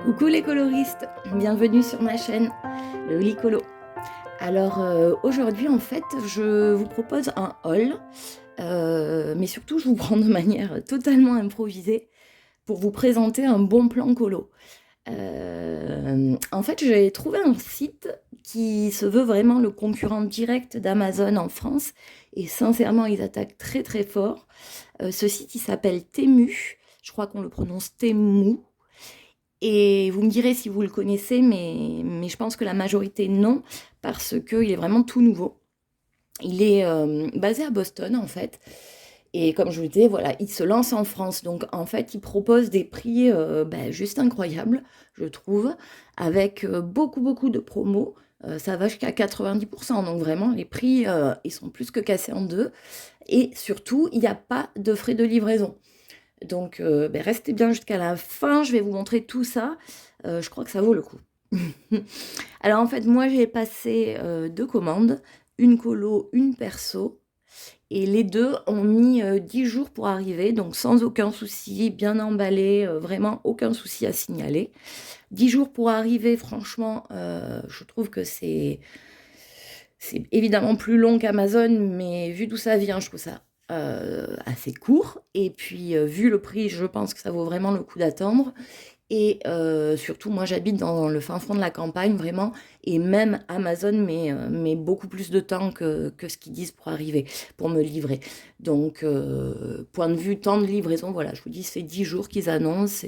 Coucou les coloristes, bienvenue sur ma chaîne, le Licolo. Alors aujourd'hui en fait je vous propose un haul, mais surtout je vous prends de manière totalement improvisée pour vous présenter un bon plan colo. En fait j'ai trouvé un site qui se veut vraiment le concurrent direct d'Amazon en France et sincèrement ils attaquent très très fort. Ce site il s'appelle Temu, je crois qu'on le prononce Temu. Et vous me direz si vous le connaissez, mais je pense que la majorité non, parce qu'il est vraiment tout nouveau. Il est basé à Boston en fait. Et comme je vous le disais, voilà, il se lance en France. Donc en fait, il propose des prix juste incroyables, je trouve, avec beaucoup de promos. Ça va jusqu'à 90%. Donc vraiment, les prix, ils sont plus que cassés en deux. Et surtout, il n'y a pas de frais de livraison. Donc, restez bien jusqu'à la fin, je vais vous montrer tout ça. Je crois que ça vaut le coup. Alors, en fait, moi, j'ai passé 2 commandes, une colo, une perso. Et les deux ont mis 10 jours pour arriver, donc sans aucun souci, bien emballé, vraiment aucun souci à signaler. 10 jours pour arriver, franchement, je trouve que c'est évidemment plus long qu'Amazon, mais vu d'où ça vient, je trouve ça assez court. Et puis, vu le prix, je pense que ça vaut vraiment le coup d'attendre. Et surtout, moi, j'habite dans le fin fond de la campagne, vraiment. Et même Amazon met beaucoup plus de temps que ce qu'ils disent pour arriver, pour me livrer. Donc, point de vue temps de livraison, voilà, je vous dis, c'est 10 jours qu'ils annoncent.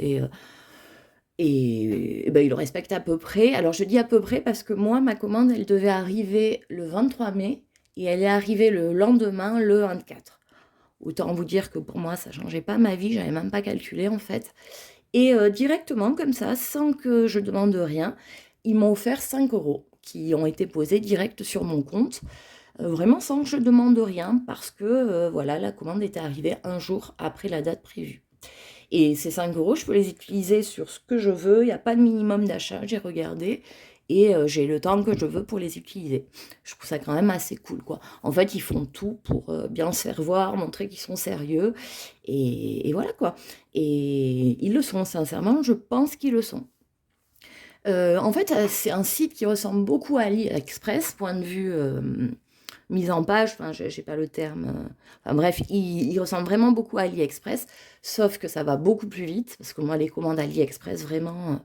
Ils le respectent à peu près. Alors je dis à peu près parce que moi, ma commande, elle devait arriver le 23 mai et elle est arrivée le lendemain, le 24. Autant vous dire que pour moi, ça changeait pas ma vie, j'avais même pas calculé en fait. Et directement, comme ça, sans que je demande rien, ils m'ont offert 5 euros qui ont été posés direct sur mon compte, vraiment sans que je demande rien parce que voilà, la commande était arrivée un jour après la date prévue. Et ces 5 euros, je peux les utiliser sur ce que je veux. Il n'y a pas de minimum d'achat, j'ai regardé. Et j'ai le temps que je veux pour les utiliser. Je trouve ça quand même assez cool, quoi. En fait, ils font tout pour bien se faire voir, montrer qu'ils sont sérieux. Et voilà, quoi. Et ils le sont, sincèrement, je pense qu'ils le sont. En fait, c'est un site qui ressemble beaucoup à AliExpress, point de vue mise en page, enfin, j'ai pas le terme. Enfin bref, il ressemble vraiment beaucoup à AliExpress, sauf que ça va beaucoup plus vite, parce que moi, les commandes AliExpress, vraiment,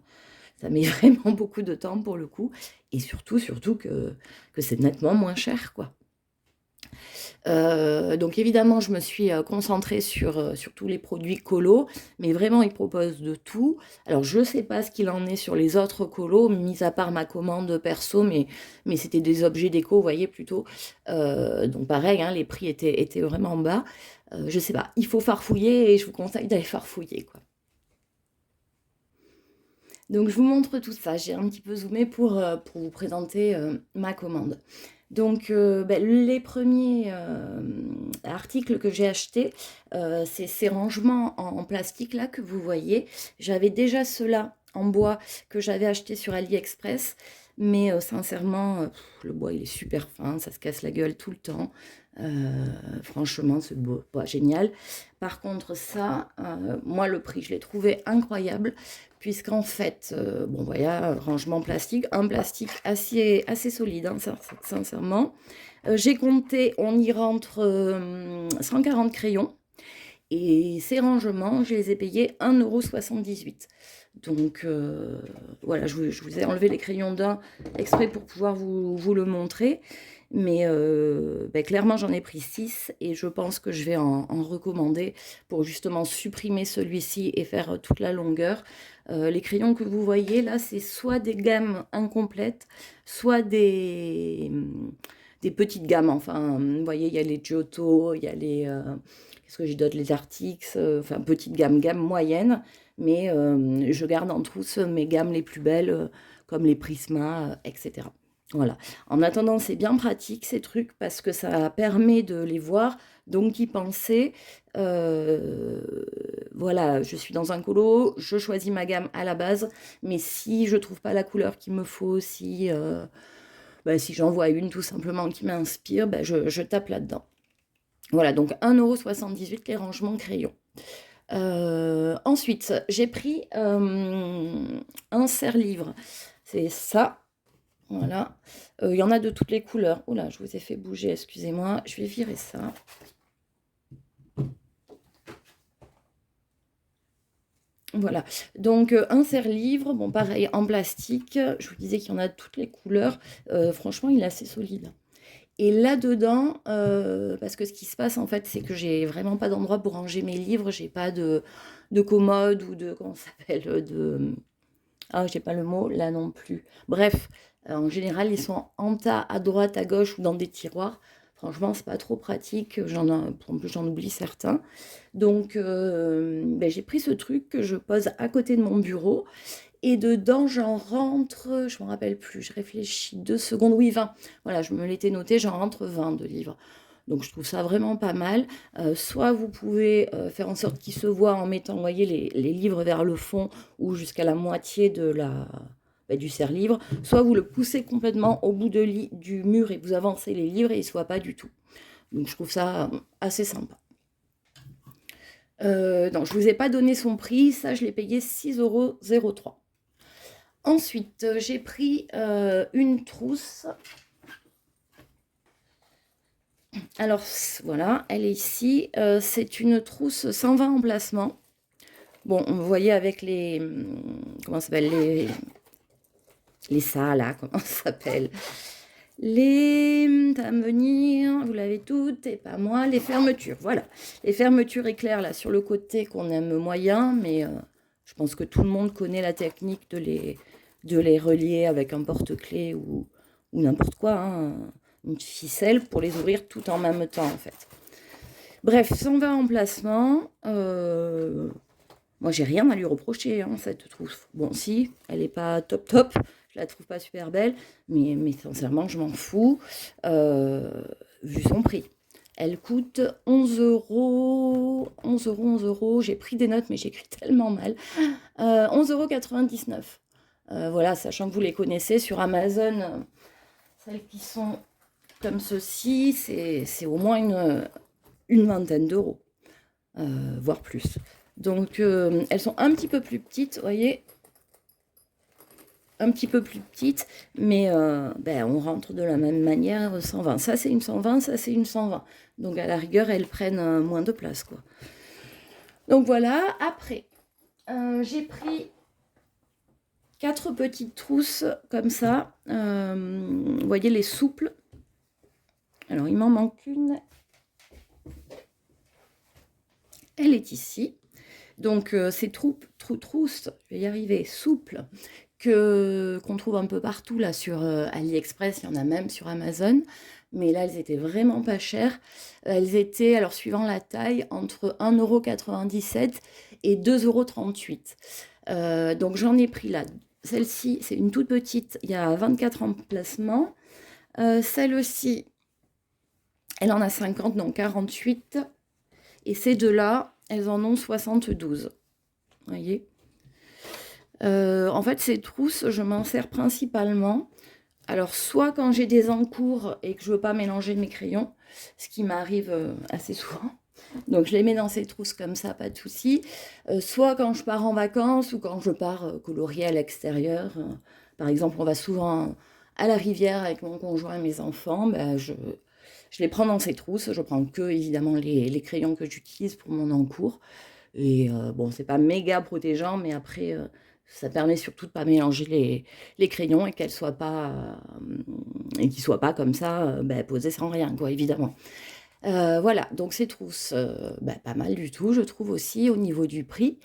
ça met vraiment beaucoup de temps pour le coup, et surtout que c'est nettement moins cher, quoi. Donc évidemment, je me suis concentrée sur tous les produits colos, mais vraiment, ils proposent de tout. Alors, je sais pas ce qu'il en est sur les autres colos, mis à part ma commande perso, mais c'était des objets déco, vous voyez, plutôt. Donc pareil, hein, les prix étaient vraiment bas. Je sais pas, il faut farfouiller et je vous conseille d'aller farfouiller, quoi. Donc je vous montre tout ça, j'ai un petit peu zoomé pour vous présenter ma commande. Donc les premiers articles que j'ai achetés, c'est ces rangements en plastique là que vous voyez. J'avais déjà ceux-là en bois que j'avais acheté sur AliExpress, mais sincèrement, le bois il est super fin, ça se casse la gueule tout le temps. Franchement, c'est pas génial. Par contre, ça, moi, le prix, je l'ai trouvé incroyable, puisqu'en fait, bon, voilà, rangement plastique, un plastique assez solide, hein, sincèrement. J'ai compté, on y rentre 140 crayons, et ces rangements, je les ai payés 1,78 €. Donc voilà, je vous ai enlevé les crayons d'un exprès pour pouvoir vous le montrer. Mais clairement, j'en ai pris 6 et je pense que je vais en recommander pour justement supprimer celui-ci et faire toute la longueur. Les crayons que vous voyez là, c'est soit des gammes incomplètes, soit des petites gammes. Enfin, vous voyez, il y a les Giotto, il y a les... qu'est-ce que j'ai d'autre? Les Artix, enfin, petite gamme moyenne. Mais je garde en trousse mes gammes les plus belles, comme les Prisma, etc. Voilà. En attendant, c'est bien pratique ces trucs parce que ça permet de les voir, donc y penser. Euh, voilà, je suis dans un colo, je choisis ma gamme à la base, mais si je trouve pas la couleur qu'il me faut, si j'en vois une tout simplement qui m'inspire, je tape là-dedans. Voilà, donc 1,78 € les rangements crayons. Ensuite, j'ai pris un serre-livre. C'est ça. Voilà. Il y en a de toutes les couleurs. Oula, je vous ai fait bouger, excusez-moi. Je vais virer ça. Voilà. Donc, un serre-livre, bon, pareil, en plastique. Je vous disais qu'il y en a de toutes les couleurs. Franchement, il est assez solide. Et là-dedans, parce que ce qui se passe en fait, c'est que j'ai vraiment pas d'endroit pour ranger mes livres, j'ai pas de commode ou de, comment ça s'appelle, ah, j'ai pas le mot là non plus. Bref, en général, ils sont en tas à droite, à gauche ou dans des tiroirs. Franchement, c'est pas trop pratique. En plus, j'en oublie certains. Donc, ben, j'ai pris ce truc que je pose à côté de mon bureau. Et dedans, j'en rentre, je m'en rappelle plus, je réfléchis 2 secondes, oui, 20. Voilà, je me l'étais noté, j'en rentre 20 de livres. Donc je trouve ça vraiment pas mal. Soit vous pouvez faire en sorte qu'ils se voient en mettant, vous voyez, les livres vers le fond ou jusqu'à la moitié du serre-livre. Soit vous le poussez complètement au bout du mur et vous avancez les livres et ils ne se voient pas du tout. Donc je trouve ça assez sympa. Non, je ne vous ai pas donné son prix, ça je l'ai payé 6,03 €. Ensuite, j'ai pris une trousse. Alors voilà, elle est ici. C'est une trousse 120 emplacements. Bon, vous voyez avec les... Comment ça s'appelle les ça, là, comment ça s'appelle ça va me venir, vous l'avez toutes, et pas moi, les fermetures, voilà. Les fermetures éclairs, là, sur le côté qu'on aime moyen, mais je pense que tout le monde connaît la technique de les relier avec un porte-clés ou n'importe quoi, hein, une ficelle pour les ouvrir tout en même temps, en fait. Bref, 120 emplacements. Moi, j'ai rien à lui reprocher, hein, cette trousse. Bon, si, elle n'est pas top top, je la trouve pas super belle, mais sincèrement, je m'en fous, vu son prix. Elle coûte 11 euros, 11 euros, 11 euros. J'ai pris des notes, mais j'écris tellement mal. 11,99 €. Voilà, sachant que vous les connaissez sur Amazon, celles qui sont comme ceci, c'est au moins une vingtaine d'euros, voire plus. Donc, elles sont un petit peu plus petites, vous voyez, un petit peu plus petites, mais ben, on rentre de la même manière 120. Ça, c'est une 120, ça, c'est une 120. Donc, à la rigueur, elles prennent moins de place, quoi. Donc, voilà. Après, j'ai pris 4 petites trousses comme ça. Vous voyez, les souples. Alors, il m'en manque une. Elle est ici. Donc, ces trousses, je vais y arriver, souples, qu'on trouve un peu partout là sur AliExpress, il y en a même sur Amazon, mais là elles étaient vraiment pas chères. Elles étaient, alors suivant la taille, entre 1,97 € et 2,38 €. Donc j'en ai pris là. Celle-ci, c'est une toute petite, il y a 24 emplacements. Celle-ci, elle en a 50, donc 48. Et ces deux-là, elles en ont 72. Vous voyez, en fait, ces trousses, je m'en sers principalement. Alors, soit quand j'ai des encours et que je veux pas mélanger mes crayons, ce qui m'arrive assez souvent. Donc, je les mets dans ces trousses comme ça, pas de souci. Soit quand je pars en vacances ou quand je pars colorier à l'extérieur. Par exemple, on va souvent à la rivière avec mon conjoint et mes enfants. Ben, je les prends dans ces trousses. Je prends que, évidemment, les crayons que j'utilise pour mon encours. Et bon, c'est pas méga protégeant, mais après, ça permet surtout de pas mélanger les crayons et qu'elles soient pas, et qu'ils soient pas comme ça, ben, posés sans rien, quoi, évidemment. Voilà, donc ces trousses, ben, pas mal du tout, je trouve aussi au niveau du prix.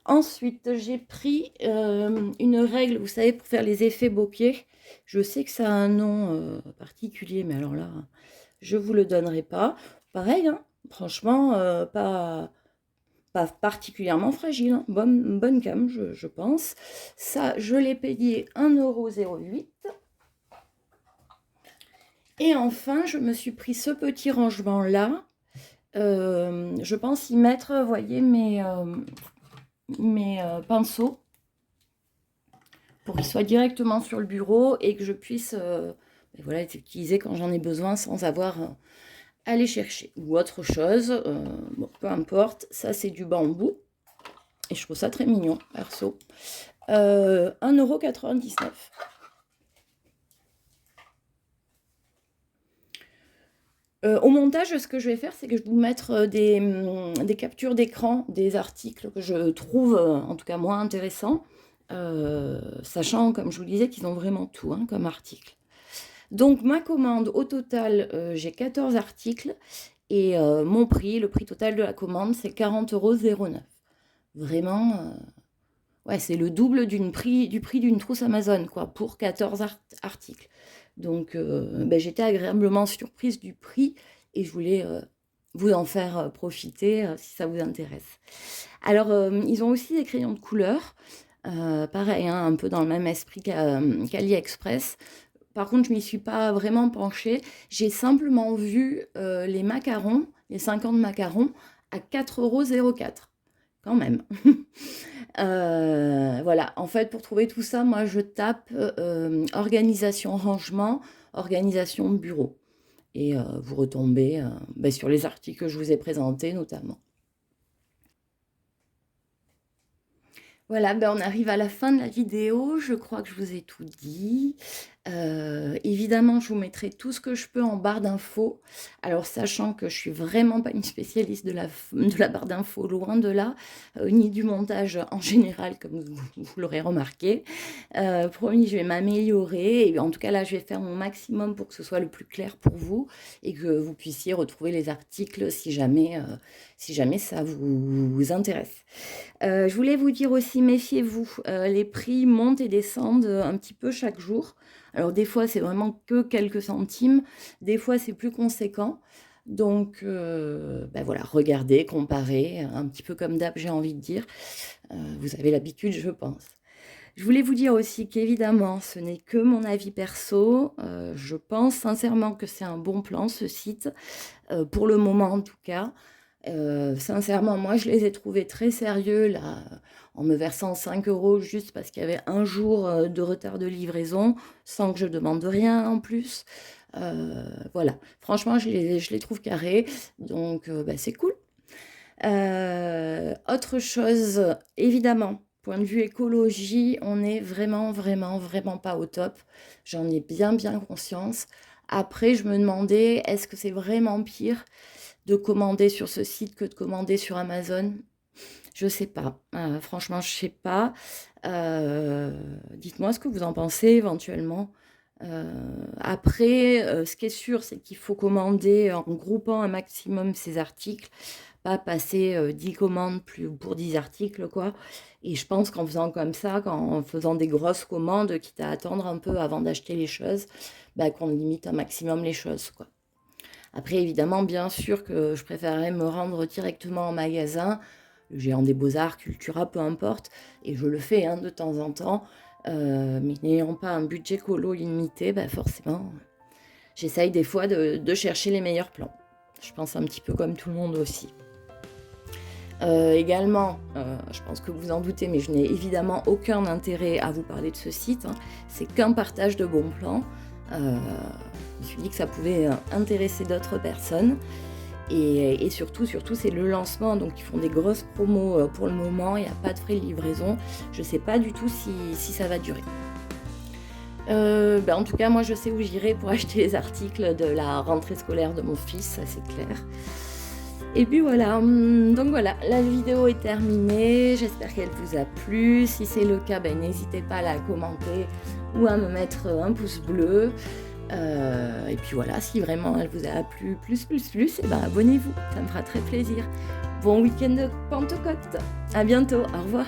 Ensuite, j'ai pris une règle, vous savez, pour faire les effets bokeh. Je sais que ça a un nom particulier, mais alors là, je vous le donnerai pas. Pareil, hein, franchement, pas particulièrement fragile, hein. Bonne gamme, je pense. Ça, je l'ai payé 1,08 €. Et enfin, je me suis pris ce petit rangement-là. Je pense y mettre, vous voyez, mes pinceaux pour qu'ils soient directement sur le bureau et que je puisse voilà, les utiliser quand j'en ai besoin sans avoir aller chercher. Ou autre chose, bon, peu importe. Ça, c'est du bambou. Et je trouve ça très mignon, perso. 1,99 €. Au montage, ce que je vais faire, c'est que je vais vous mettre des captures d'écran des articles que je trouve, en tout cas moi, intéressants, sachant, comme je vous le disais, qu'ils ont vraiment tout hein, comme article. Donc ma commande, au total, j'ai 14 articles et mon prix, le prix total de la commande, c'est 40,09 €. Vraiment, ouais, c'est le double du prix d'une trousse Amazon, quoi, pour 14 articles. Donc, j'étais agréablement surprise du prix et je voulais vous en faire profiter si ça vous intéresse. Alors, ils ont aussi des crayons de couleur, pareil, hein, un peu dans le même esprit qu'AliExpress. Par contre, je m'y suis pas vraiment penchée. J'ai simplement vu les macarons, les 50 macarons, à 4,04 € quand même. Voilà, en fait, pour trouver tout ça, moi, je tape organisation rangement, organisation bureau. Et vous retombez sur les articles que je vous ai présentés notamment. Voilà, on arrive à la fin de la vidéo. Je crois que je vous ai tout dit. Évidemment, je vous mettrai tout ce que je peux en barre d'infos. Alors, sachant que je suis vraiment pas une spécialiste de la barre d'infos, loin de là, ni du montage en général, comme vous l'aurez remarqué. Promis, je vais m'améliorer. Et en tout cas, là, je vais faire mon maximum pour que ce soit le plus clair pour vous et que vous puissiez retrouver les articles si jamais ça vous intéresse. Je voulais vous dire aussi, méfiez-vous, les prix montent et descendent un petit peu chaque jour. Alors des fois, c'est vraiment que quelques centimes, des fois, c'est plus conséquent. Donc voilà, regardez, comparez, un petit peu comme d'hab, j'ai envie de dire. Vous avez l'habitude, je pense. Je voulais vous dire aussi qu'évidemment, ce n'est que mon avis perso. Je pense sincèrement que c'est un bon plan, ce site, pour le moment en tout cas. Sincèrement, moi, je les ai trouvés très sérieux, là, en me versant 5 € juste parce qu'il y avait un jour de retard de livraison, sans que je demande rien en plus. Voilà, franchement, je les trouve carrés, donc c'est cool. Autre chose, évidemment, point de vue écologie, on est vraiment, vraiment, vraiment pas au top. J'en ai bien, bien conscience. Après, je me demandais, est-ce que c'est vraiment pire de commander sur ce site que de commander sur Amazon? Je sais pas. Franchement, je sais pas. Dites-moi ce que vous en pensez éventuellement. Après, ce qui est sûr, c'est qu'il faut commander en groupant un maximum ces articles, pas passer 10 commandes pour 10 articles, quoi. Et je pense qu'en faisant comme ça, en faisant des grosses commandes, quitte à attendre un peu avant d'acheter les choses, qu'on limite un maximum les choses, quoi. Après, évidemment, bien sûr que je préférerais me rendre directement en magasin, le Géant des Beaux-Arts, Cultura, peu importe, et je le fais de temps en temps, mais n'ayant pas un budget colo limité, forcément, j'essaye des fois de chercher les meilleurs plans. Je pense un petit peu comme tout le monde aussi. Également, je pense que vous en doutez, mais je n'ai évidemment aucun intérêt à vous parler de ce site. C'est qu'un partage de bons plans. Je me suis dit que ça pouvait intéresser d'autres personnes. Et surtout, c'est le lancement. Donc, ils font des grosses promos pour le moment. Il n'y a pas de frais de livraison. Je ne sais pas du tout si ça va durer. En tout cas, moi, je sais où j'irai pour acheter les articles de la rentrée scolaire de mon fils, ça c'est clair. Et puis voilà, donc voilà, la vidéo est terminée, j'espère qu'elle vous a plu. Si c'est le cas, n'hésitez pas à la commenter ou à me mettre un pouce bleu. Et puis voilà, si vraiment elle vous a plu, plus, abonnez-vous, ça me fera très plaisir. Bon week-end de Pentecôte, à bientôt, au revoir.